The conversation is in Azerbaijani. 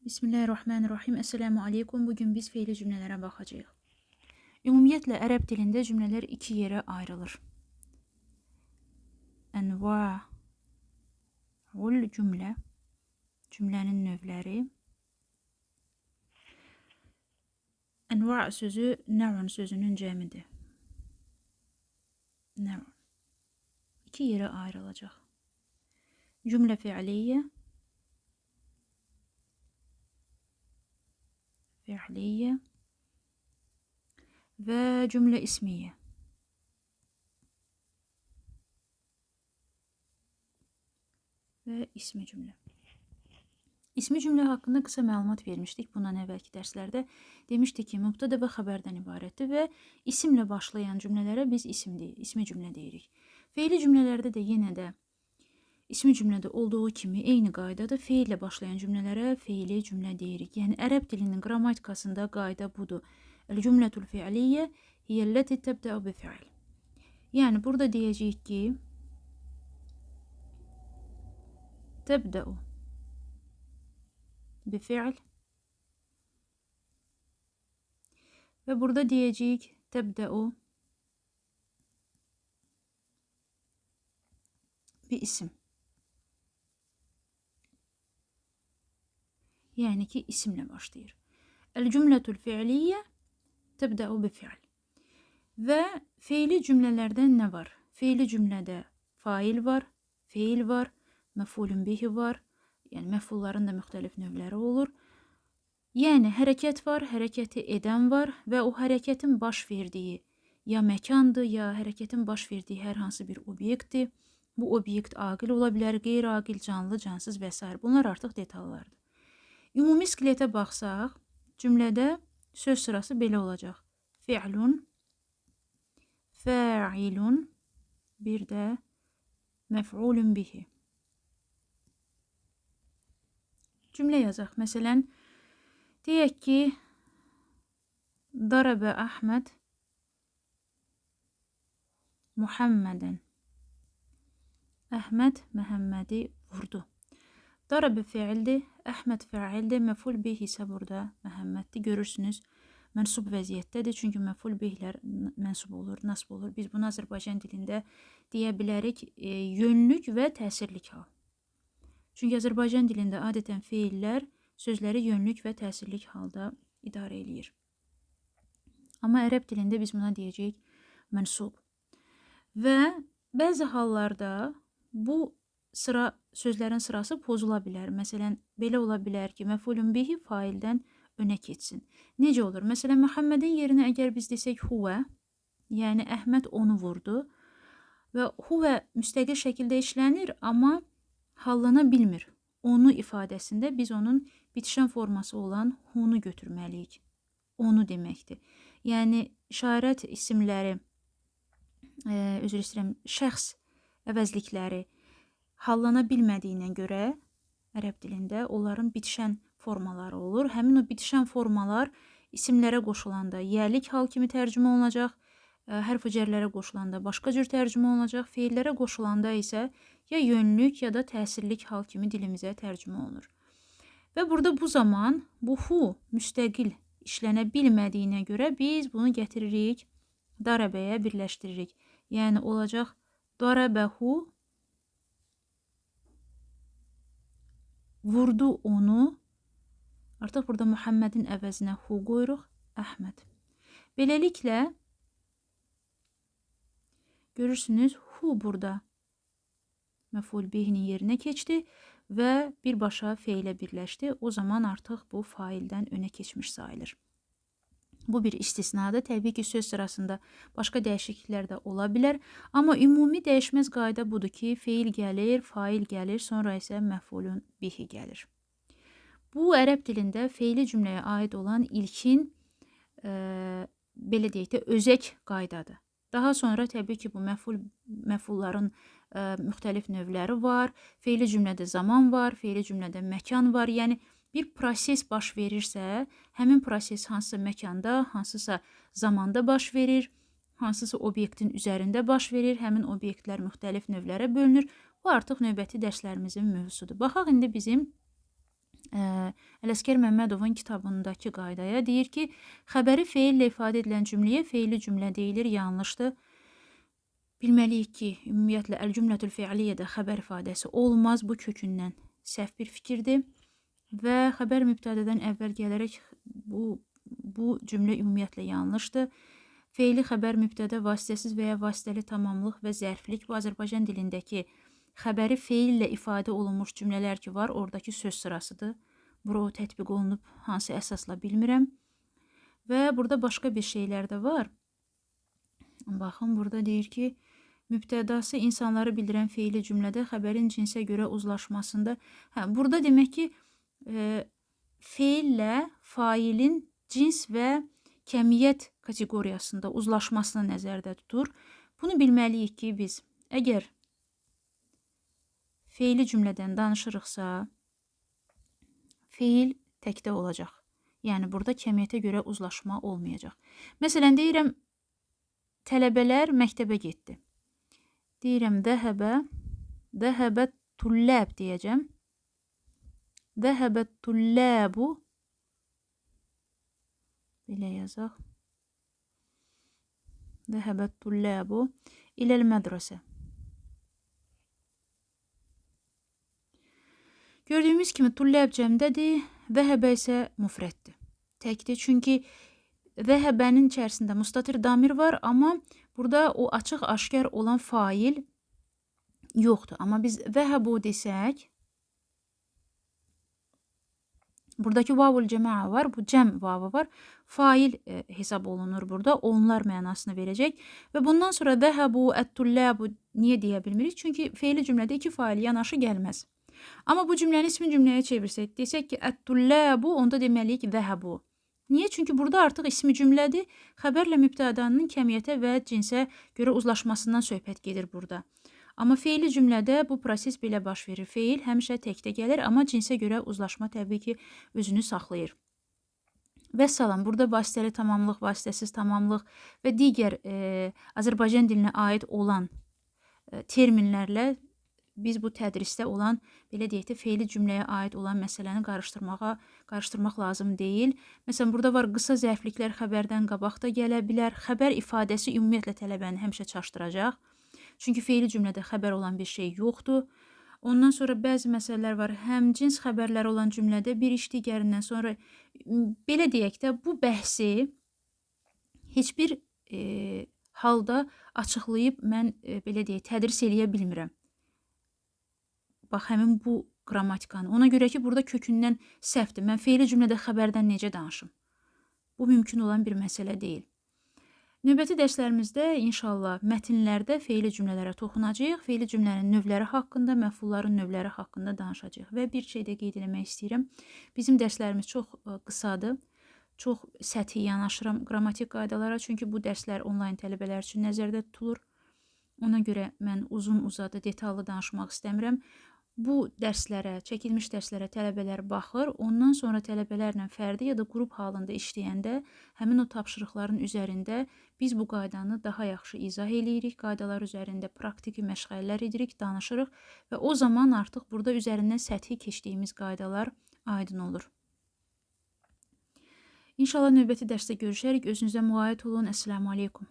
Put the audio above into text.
Bismillahirrahmanirrahim. Esselamu aleykum. Bugün biz fiili cümlelere bakacağız. Ümumiyyətlə, ərəb dilində cümlələr iki yerə ayrılır. Enva'ul cümlə, cümlənin növləri. Enva sözü nəvun sözünün cəmidir. Nəvun. İki yerə ayrılacaq. Cümlə fiiliyyə, və cümlə ismiyyə. Və ismi cümlə. İsmi cümlə haqqında qısa məlumat vermişdik bundan əvvəlki dərslərdə. Demişdik ki, mübtədə və xəbərdən ibarətdir və isimlə başlayan cümlələrə biz ismi cümlə deyirik. Feili cümlələrdə də yenə də ismi cümlədə olduğu kimi eyni qaydada feillə başlayan cümlələrə feili cümlə deyirik. Yəni ərəb dilinin qrammatikasında qayda budur. El-cümlətul fiiliyyə hiyəlləti təbdəu bi fiil. Yəni burada deyəcəyik ki, təbdəu bi fiil və burada deyəcəyik təbdəu bi isim. Yəni ki, isimlə başlayır. El-cümlətul fiiliyyə təbdəu bi fiil. Və feili cümlələrdən nə var? Feili cümlədə fail var, feil var, məfulun bihi var. Yəni məfulların da müxtəlif növləri olur. Yəni hərəkət var, hərəkəti edən var və o hərəkətin baş verdiyi ya məkandır, ya hərəkətin baş verdiyi hər hansı bir obyektdir. Bu obyekt aqil ola bilər, qeyri-aqil, canlı, cansız və s. Bunlar artıq detallardır. Ümumi skeletə baxsaq, cümlədə söz sırası belə olacaq. Fi'lun, fa'ilun, bir də məf'ulun bihi. Cümlə yazaq. Məsələn, deyək ki, darabə Əhməd Muhammədən. Əhməd Məhəmmədi vurdu. Darabə fiildir, Əhməd fa'ildir, məful bihi isə burada Məhəmməddir. Görürsünüz, mənsub vəziyyətdədir, çünki məful bihlər mənsub olur, nasb olur. Biz bunu Azərbaycan dilində deyə bilərik yönlük və təsirlik hal. Çünki Azərbaycan dilində adətən feillər sözləri yönlük və təsirlik halda idarə eləyir. Amma ərəb dilində biz buna deyəcəyik mənsub. Və bəzi hallarda bu sözlərin sırası pozula bilər. Məsələn, belə ola bilər ki, məfulun bihi faildən önə keçsin. Necə olur? Məsələn, Məhəmmədin yerinə əgər biz desək huvə, yəni Əhməd onu vurdu və huvə müstəqil şəkildə işlənir, amma hallana bilmir. Onu ifadəsində biz onun bitişən forması olan hunu götürməliyik. Onu deməkdir. Yəni, işarət isimləri, üzr istəyirəm, şəxs əvəzlikləri hallana bilmədiyinə görə ərəb dilində onların bitişən formaları olur. Həmin o bitişən formalar isimlərə qoşulanda yəlik hal kimi tərcümə olunacaq, hərf-i cərlərə qoşulanda başqa cür tərcümə olunacaq, feillərə qoşulanda isə ya yönlük ya da təsirlik hal kimi dilimizə tərcümə olunur. Və burada bu zaman bu hu müstəqil işlənə bilmədiyinə görə biz bunu gətiririk, darabəyə birləşdiririk. Yəni olacaq darabəhu, vurdu onu, artıq burada Muhammədin əvəzinə hu qoyuruq, Əhməd. Beləliklə, görürsünüz, hu burada məful bihinin yerinə keçdi və birbaşa feilə birləşdi. O zaman artıq bu faildən önə keçmiş sayılır. Bu bir istisnadır. Təbii ki, söz sırasında başqa dəyişikliklər də ola bilər. Amma ümumi dəyişməz qayda budur ki, feil gəlir, fail gəlir, sonra isə məfulun bihi gəlir. Bu, ərəb dilində feili cümləyə aid olan ilkin, belə deyək də, özək qaydadır. Daha sonra təbii ki, bu məfulların müxtəlif növləri var. Feili cümlədə zaman var, feili cümlədə məkan var. Yəni, bir proses baş verirsə, həmin proses hansısa məkanda, hansısa zamanda baş verir, hansısa obyektin üzərində baş verir, həmin obyektlər müxtəlif növlərə bölünür. Bu artıq növbəti dərslərimizin mövzusudur. Baxaq indi bizim Ələsgər Məmmədovun kitabındakı qaydaya deyir ki, xəbəri feillə ifadə edilən cümləyə feilli cümlə deyilir, yanlışdır. Bilməliyik ki, ümumiyyətlə əl-cümlətül fi'liyyədə xəbər ifadəsi olmaz. Bu kökündən səhv bir fikirdir və xəbər mübtədədən əvvəl gələrək bu cümlə ümumiyyətlə yanlışdır. Feili xəbər mübtədə vasitəsiz və ya vasitəli tamamlıq və zərflik bu Azərbaycan dilindəki xəbəri feillə ifadə olunmuş cümlələr ki var, oradakı söz sırasıdır. Bura o tətbiq olunub hansı əsasla bilmirəm. Və burada başqa bir şeylər də var. Baxın, burada deyir ki, mübtədası insanları bildirən feili cümlədə xəbərin cinsə görə uzlaşmasında. Burada demək ki, feillə failin cins və kəmiyyət kateqoriyasında uzlaşmasını nəzərdə tutur. Bunu bilməliyik ki, biz əgər feili cümlədən danışırıqsa, feil təkdə olacaq. Yəni, burada kəmiyyətə görə uzlaşma olmayacaq. Məsələn, deyirəm, tələbələr məktəbə getdi. Deyirəm, dəhəbə tulləb deyəcəm. Dəhəbə tulləbu, belə yazaq. Dəhəbə tulləbu iləl mədrəsə. Gördüyümüz kimi tulləb cəmdədir, dəhəbə isə müfrətdir. Təkdir, çünki dəhəbənin içərisində müstatir damir var, amma burada o açıq aşkar olan fail yoxdur. Amma biz dəhəbu desək, buradakı vavul cəmaa var, bu cəm vavı var. Fail hesab olunur burada, onlar mənasını verəcək. Və bundan sonra dəhəbu, ət-tulləbu niyə deyə bilmirik? Çünki feili cümlədə iki fail yanaşı gəlməz. Amma bu cümləni ismi cümləyə çevirsək, desək ki, ət-tulləbu, onda deməliyik dəhəbu. Niyə? Çünki burada artıq ismi cümlədir. Xəbərlə mübtədanın kəmiyyətə və cinsə görə uzlaşmasından söhbət gedir burada. Amma feili cümlədə bu proses belə baş verir. Feil həmişə təkdə gəlir, amma cinsə görə uzlaşma təbii ki, özünü saxlayır. Vəssalam, burada vasitəli tamamlıq, vasitəsiz tamamlıq və digər Azərbaycan dilinə aid olan terminlərlə biz bu tədrisdə olan, belə deyək də, feili cümləyə aid olan məsələni qarışdırmaq lazım deyil. Məsələn, burada var qısa zərfliklər xəbərdən qabaq da gələ bilər. Xəbər ifadəsi ümumiyyətlə tələbəni həmişə çaşdıracaq. Çünki feili cümlədə xəbər olan bir şey yoxdur. Ondan sonra bəzi məsələlər var. Həmcins xəbərlər olan cümlədə bir iş digərindən sonra, belə deyək də, bu bəhsi heç bir halda açıqlayıb mən, belə deyək, tədris eləyə bilmirəm. Bax, həmin bu qrammatikanı. Ona görə ki, burada kökündən səhvdir. Mən feili cümlədə xəbərdən necə danışım? Bu mümkün olan bir məsələ deyil. Növbəti dərslərimizdə inşallah mətnlərdə feili cümlələrə toxunacağıq. Feili cümlənin növləri haqqında, məfulların növləri haqqında danışacağıq. Və bir şey də qeyd etmək istəyirəm. Bizim dərslərimiz çox qısadır. Çox səthi yanaşıram qrammatik qaydalara. Çünki bu dərslər onlayn tələbələr üçün nəzərdə tutulur. Ona görə mən uzun-uzadı, detallı danışmaq istəmirəm. Bu dərslərə, çəkilmiş dərslərə tələbələr baxır, ondan sonra tələbələrlə fərdi ya da qrup halında işləyəndə həmin o tapşırıqların üzərində biz bu qaydanı daha yaxşı izah eləyirik, qaydalar üzərində praktiki məşğələlər edirik, danışırıq və o zaman artıq burada üzərindən səthi keçdiyimiz qaydalar aydın olur. İnşallah növbəti dərsdə görüşərik. Özünüzə müğayət olun. Əssəlamu aleykum.